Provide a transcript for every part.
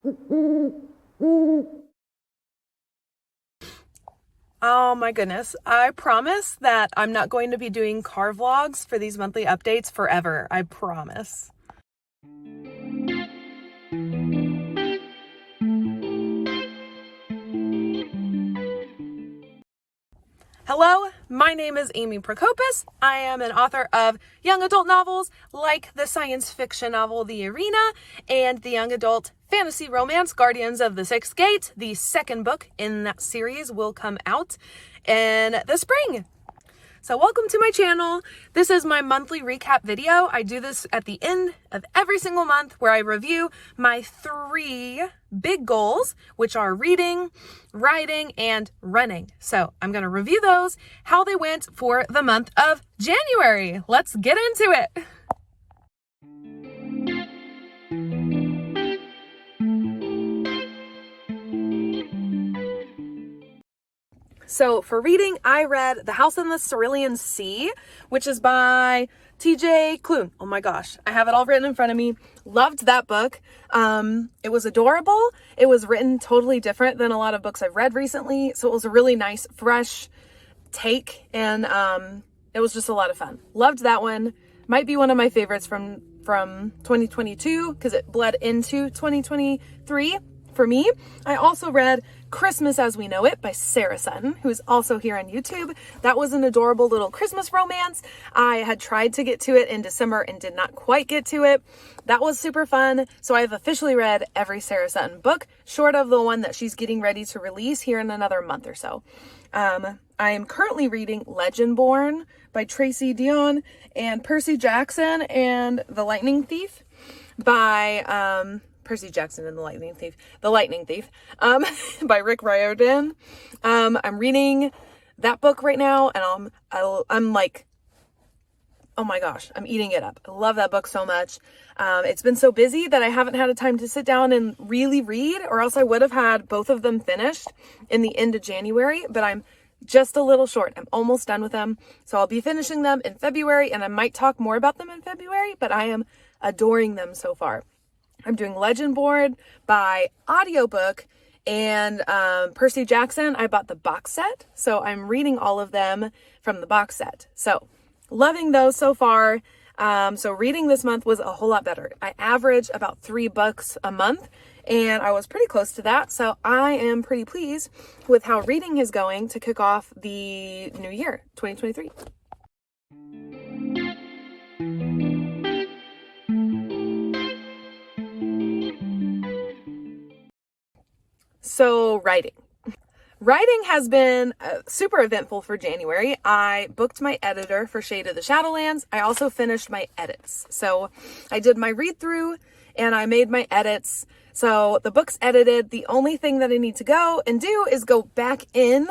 Oh my goodness. I promise that I'm not going to be doing car vlogs for these monthly updates forever. I promise. Hello, my name is Amy Prokopis. I am an author of young adult novels like the science fiction novel The Arena and the young adult fantasy romance Guardians of the Sixth Gate. The second book in that series will come out in the spring. So welcome to my channel. This is my monthly recap video. I do this at the end of every single month where I review my 3 big goals, which are reading, writing, and running. So I'm going to review those, how they went for the month of January. Let's get into it. So for reading, I read The House in the Cerulean Sea, which is by TJ Klune. Oh my gosh, I have it all written in front of me. Loved that book. It was adorable. It was written totally different than a lot of books I've read recently. So it was a really nice, fresh take. And it was just a lot of fun. Loved that one. Might be one of my favorites from 2022 because it bled into 2023. For me, I also read Christmas as We Know It by Sarah Sutton, who is also here on YouTube. That was an adorable little Christmas romance. I had tried to get to it in December and did not quite get to it. That was super fun. So I've officially read every Sarah Sutton book, short of the one that she's getting ready to release here in another month or so. I am currently reading Legendborn by Tracy Deonn and Percy Jackson and The Lightning Thief by Percy Jackson and The Lightning Thief by Rick Riordan. I'm reading that book right now, and I'm like, oh my gosh, I'm eating it up. I love that book so much. It's been so busy that I haven't had a time to sit down and really read, or else I would have had both of them finished in the end of January, but I'm just a little short. I'm almost done with them. So I'll be finishing them in February, and I might talk more about them in February, but I am adoring them so far. I'm doing Legendborn by audiobook, and Percy Jackson, I bought the box set. So I'm reading all of them from the box set. So loving those so far. So reading this month was a whole lot better. I average about 3 books a month, and I was pretty close to that. So I am pretty pleased with how reading is going to kick off the new year, 2023. So writing has been super eventful for January. I booked my editor for Shade of the Shadowlands. I also finished my edits. So I did my read through and I made my edits. So the book's edited. The only thing that I need to go and do is go back in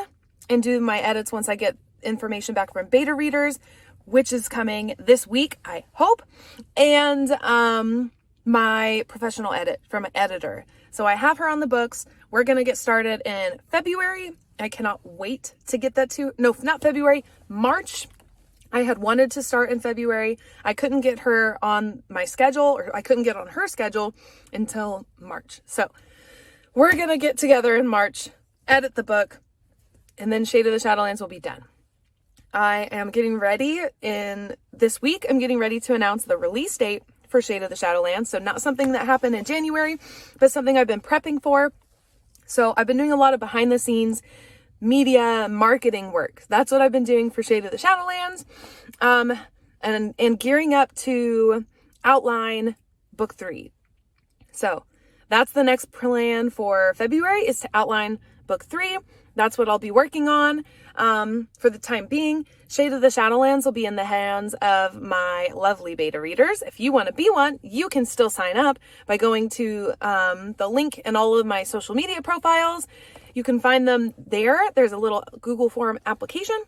and do my edits once I get information back from beta readers, which is coming this week, I hope. And my professional edit from an editor. So I have her on the books. We're going to get started in February. I cannot wait to get that not February, March. I had wanted to start in February. I couldn't get her on my schedule, or I couldn't get on her schedule until March. So we're going to get together in March, edit the book, and then Shade of the Shadowlands will be done. I am getting ready this week. I'm getting ready to announce the release date for Shade of the Shadowlands. So not something that happened in January, but something I've been prepping for. So I've been doing a lot of behind the scenes media marketing work. That's what I've been doing for Shade of the Shadowlands. And gearing up to outline book 3. So that's the next plan for February, is to outline book 3. That's what I'll be working on. For the time being, Shade of the Shadowlands will be in the hands of my lovely beta readers. If you want to be one, you can still sign up by going to the link in all of my social media profiles. You can find them there. There's a little Google form application.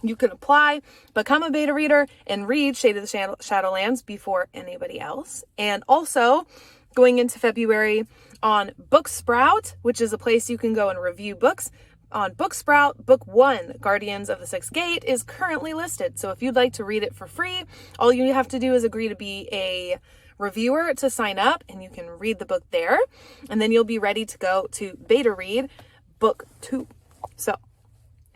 You can apply, become a beta reader, and read Shade of the Shadowlands before anybody else. And also, going into February on Booksprout, which is a place you can go and review books. On Booksprout, book 1, Guardians of the Sixth Gate, is currently listed. So if you'd like to read it for free, all you have to do is agree to be a reviewer to sign up, and you can read the book there. And then you'll be ready to go to beta read book 2. So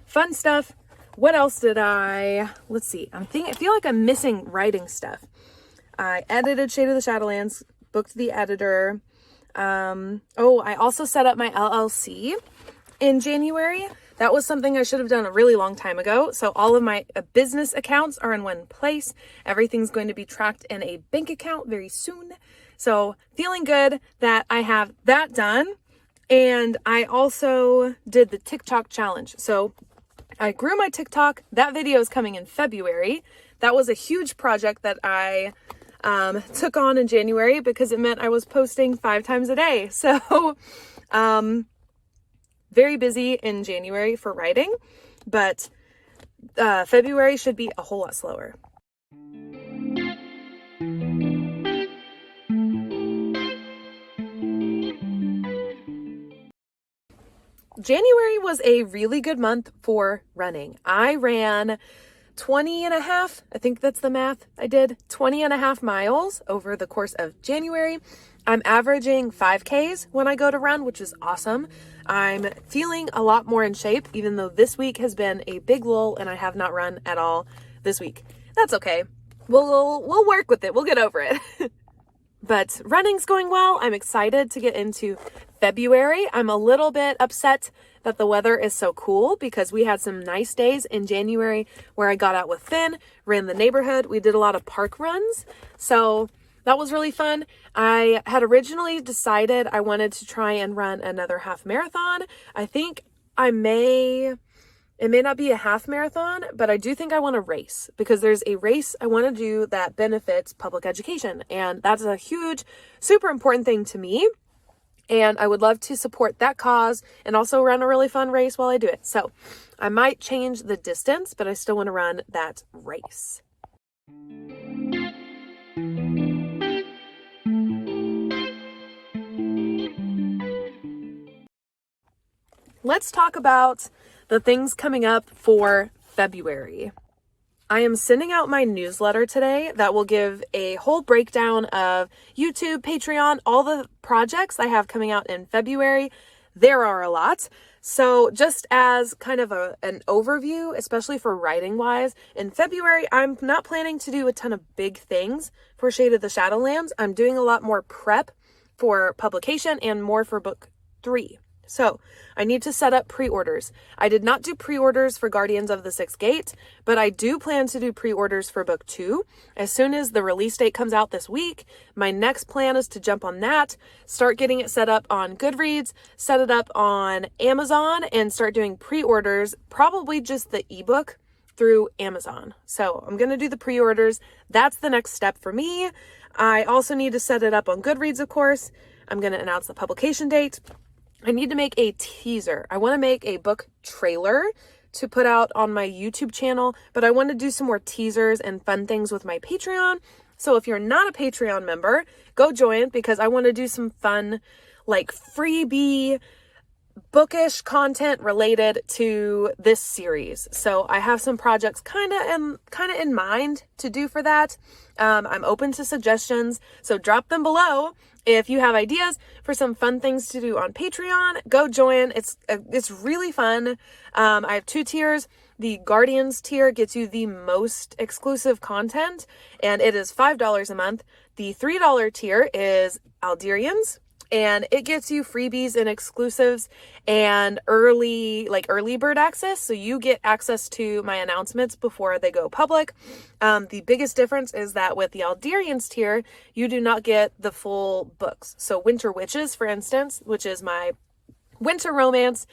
fun stuff. What else did let's see. I feel like I'm missing writing stuff. I edited Shade of the Shadowlands, booked the editor. I also set up my LLC in January. That was something I should have done a really long time ago. So all of my business accounts are in one place. Everything's going to be tracked in a bank account very soon. So feeling good that I have that done. And I also did the TikTok challenge. So I grew my TikTok. That video is coming in February. That was a huge project that I took on in January because it meant I was posting 5 times a day. So very busy in January for writing, but February should be a whole lot slower. January was a really good month for running. I ran 20 and a half, I think that's the math I did, 20 and a half miles over the course of January. I'm averaging 5Ks when I go to run, which is awesome. I'm feeling a lot more in shape, even though this week has been a big lull and I have not run at all this week. That's okay. We'll work with it. We'll get over it. But running's going well. I'm excited to get into February. I'm a little bit upset that the weather is so cool because we had some nice days in January where I got out with Finn, ran the neighborhood. We did a lot of park runs. So that was really fun. I had originally decided I wanted to try and run another half marathon. I think it may not be a half marathon, but I do think I want to race because there's a race I want to do that benefits public education. And that's a huge, super important thing to me. And I would love to support that cause and also run a really fun race while I do it. So I might change the distance, but I still want to run that race. Let's talk about the things coming up for February. I am sending out my newsletter today that will give a whole breakdown of YouTube, Patreon, all the projects I have coming out in February. There are a lot. So just as kind of an overview, especially for writing wise, in February, I'm not planning to do a ton of big things for Shade of the Shadowlands. I'm doing a lot more prep for publication and more for book 3. So I need to set up pre-orders. I did not do pre-orders for Guardians of the Sixth Gate, but I do plan to do pre-orders for book 2. As soon as the release date comes out this week, my next plan is to jump on that, start getting it set up on Goodreads, set it up on Amazon, and start doing pre-orders, probably just the ebook through Amazon. So I'm going to do the pre-orders. That's the next step for me. I also need to set it up on Goodreads, of course. I'm going to announce the publication date. I need to make a teaser. I want to make a book trailer to put out on my YouTube channel, but I want to do some more teasers and fun things with my Patreon. So if you're not a Patreon member, go join because I want to do some fun, like freebie, bookish content related to this series. So I have some projects kind of in mind to do for that. I'm open to suggestions, so drop them below. If you have ideas for some fun things to do on Patreon, go join. It's really fun. I have 2 tiers. The Guardians tier gets you the most exclusive content, and it is $5 a month. The $3 tier is Alderians, and it gets you freebies and exclusives and early bird access. So you get access to my announcements before they go public. The biggest difference is that with the Alderians tier, you do not get the full books. So Winter Witches, for instance, which is my winter romance,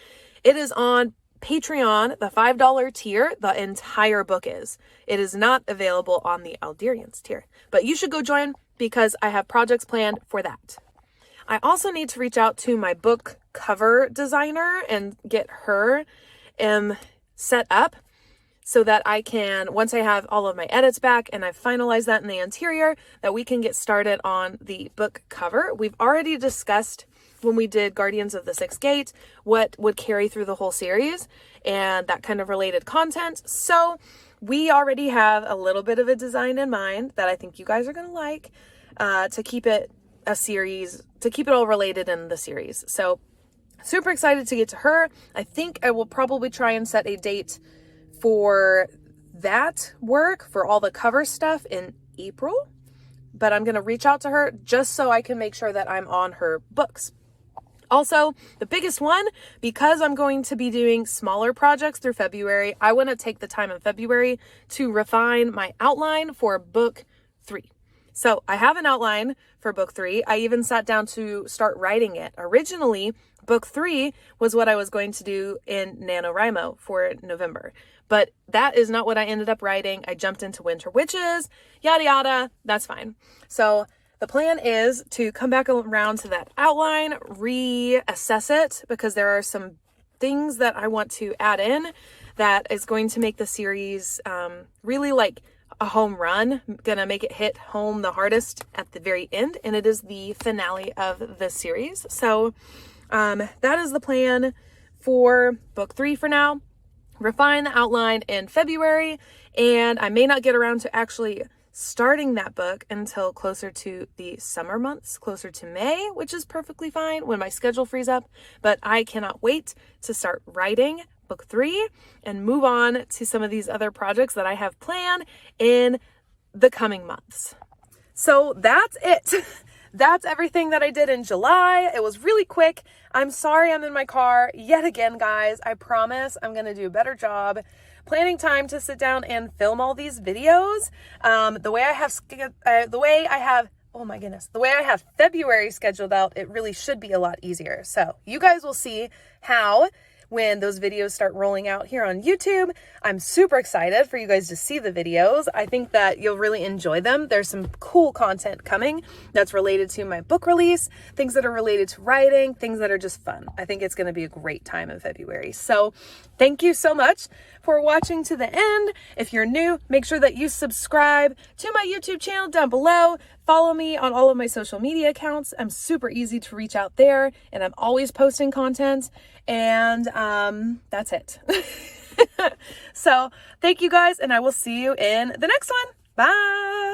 it is on Patreon, the $5 tier, the entire book is. It is not available on the Alderians tier. But you should go join because I have projects planned for that. I also need to reach out to my book cover designer and get her set up so that I can, once I have all of my edits back and I've finalized that in the interior, that we can get started on the book cover. We've already discussed when we did Guardians of the Sixth Gate what would carry through the whole series and that kind of related content. So we already have a little bit of a design in mind that I think you guys are going to like. to keep it a series, to keep it all related in the series. So super excited to get to her. I think I will probably try and set a date for that work, for all the cover stuff, in April. But I'm going to reach out to her just so I can make sure that I'm on her books. Also, the biggest one, because I'm going to be doing smaller projects through February, I want to take the time in February to refine my outline for book 3. So I have an outline for book 3. I even sat down to start writing it. Originally, book 3 was what I was going to do in NaNoWriMo for November. But that is not what I ended up writing. I jumped into Winter Witches, yada, yada. That's fine. So the plan is to come back around to that outline, reassess it, because there are some things that I want to add in that is going to make the series really like a home run. I'm gonna make it hit home the hardest at the very end, and it is the finale of the series. So that is the plan for book 3 for now. Refine the outline in February, and I may not get around to actually starting that book until closer to the summer months, closer to May, which is perfectly fine when my schedule frees up. But I cannot wait to start writing book 3 and move on to some of these other projects that I have planned in the coming months. So that's it. That's everything that I did in July. It was really quick. I'm sorry I'm in my car yet again, guys. I promise I'm going to do a better job planning time to sit down and film all these videos. The way I have February scheduled out, it really should be a lot easier. So you guys will see how when those videos start rolling out here on YouTube. I'm super excited for you guys to see the videos. I think that you'll really enjoy them. There's some cool content coming that's related to my book release, things that are related to writing, things that are just fun. I think it's going to be a great time in February. So thank you so much for watching to the end. If you're new, make sure that you subscribe to my YouTube channel down below. Follow me on all of my social media accounts. I'm super easy to reach out there, and I'm always posting content. And that's it. So thank you guys, and I will see you in the next one. Bye.